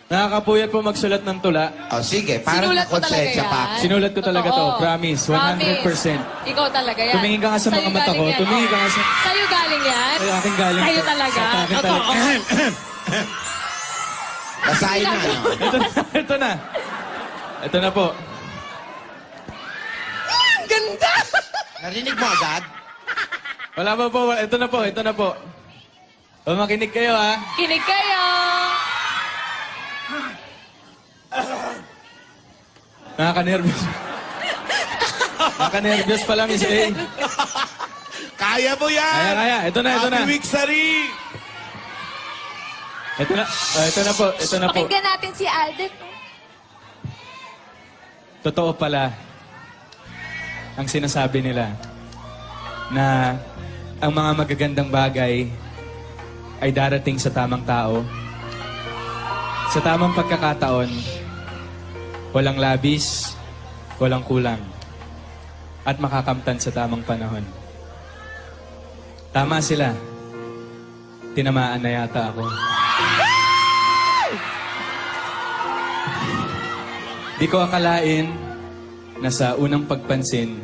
Nakakapuyat po magsulat ng tula. O sige, parang Sinulat mo talaga konsensya pa. yan? Sinulat ko talaga to. Totoo. Promise. 100%. Ikaw talaga yan. Tumingin ka nga sa mga Sa'yo mata ko. galing yan. Tumingin ka nga sa... Sa'yo galing yan? Ay, aking galing. Sa'yo to. talaga? Sa akin talaga. Basahin na. Ito na. Ito na. Ito na po. Ganda! Narinig mo agad? Wala pa po. Ito na po. Ito na po. O, makinig kayo, ha? Kinig kayo! Nakaka-nervous. Nakaka-nervous pala, Miss A. Kaya mo yan! Kaya. Ito na, ito na. Happy week, Sari! Ito na. Ito na po. Ito na po. Pakinggan natin si Alden. Totoo pala ang sinasabi nila na ang mga magagandang bagay ay darating sa tamang tao. Sa tamang pagkakataon, walang labis, walang kulang, at makakamtan sa tamang panahon. Tama sila. Tinamaan na yata ako. Di ko akalain na sa unang pagpansin,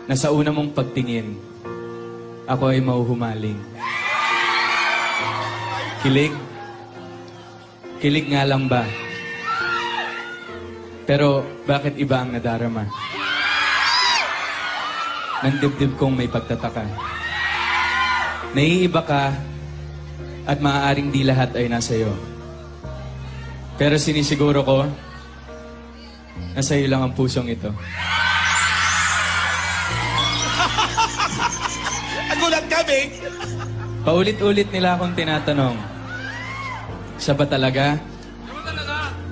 na sa unang mong pagtingin, ako ay mauhumaling. Kilig? Kilig nga lang ba? Pero bakit iba ang nadarama? Nang dibdib kong may pagtataka. Naiiba ka at maaaring di lahat ay nasa iyo. Pero sinisiguro ko, nasa iyo lang ang pusong ito. Ang gulat kami! Paulit-ulit nila akong tinatanong, siya ba talaga?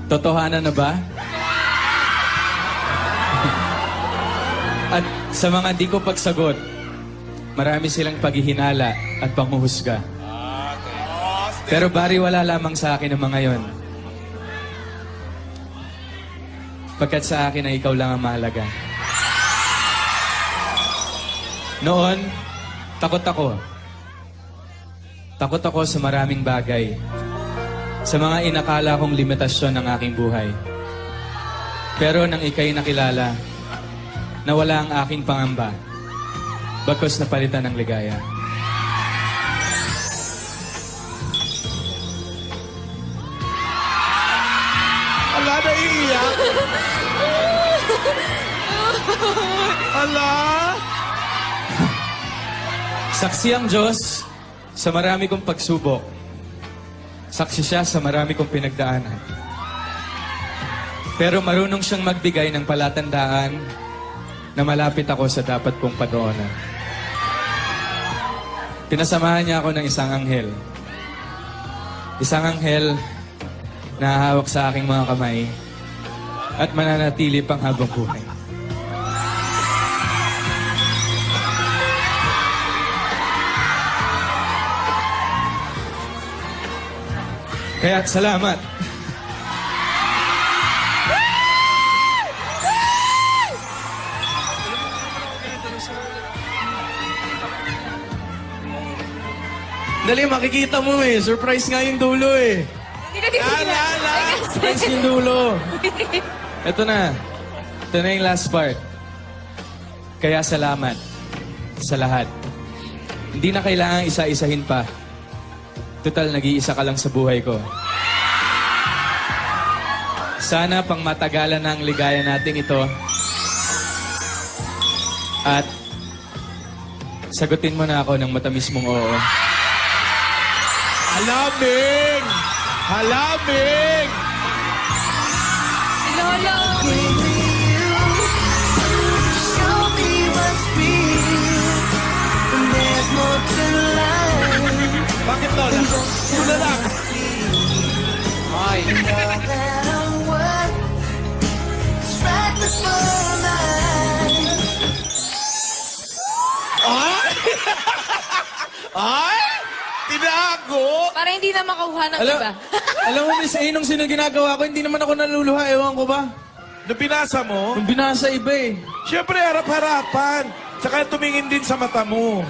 Totohanan na ba? At sa mga di ko pagsagot, marami silang paghihinala at panghuhusga. Pero bariwala lamang sa akin ang mga yon. Pagkat sa akin ay ikaw lang ang mahalaga. Noon, takot ako. Takot ako sa maraming bagay. Sa mga inakala kong limitasyon ng aking buhay. Pero nang ika'y nakilala, nawala ang aking pangamba. Bagkus napalitan ng ligaya. Ala, naiiyak! Ala! Saksi ang Diyos sa marami kong pagsubok. Saksi siya sa marami kong pinagdaanan. Pero marunong siyang magbigay ng palatandaan na malapit ako sa dapat kong padoonan. Pinasamahan niya ako ng isang anghel. Isang anghel na hawak sa aking mga kamay at mananatili pang habang buhay. Kaya salamat. Dali, makikita mo eh. Surprise nga yung dulo eh. Hindi na titignan. Ala! Surprise yung dulo. Ito na. Ito na yung last part. Kaya salamat sa lahat. Hindi na kailangan isa-isahin pa. Total, nag-iisa ka lang sa buhay ko. Sana pang matagalan ng ligaya natin ito. At sagutin mo na ako ng matamis mong oo. Halaming! Halaming! Lolo! Show me what's real. And there's more to life. Bakit Lola? Una lang! Ay. All that I'm worth is right before my eyes. Ay! Ay! Tinago! Para hindi na makuha ng Alam, iba. alam mo, Miss A, nung ginagawa ko, hindi naman ako naluluha. Ewan ko ba? Nung binasa mo, Nung binasa iba eh. syempre harap-harapan. Tsaka tumingin din sa mata mo.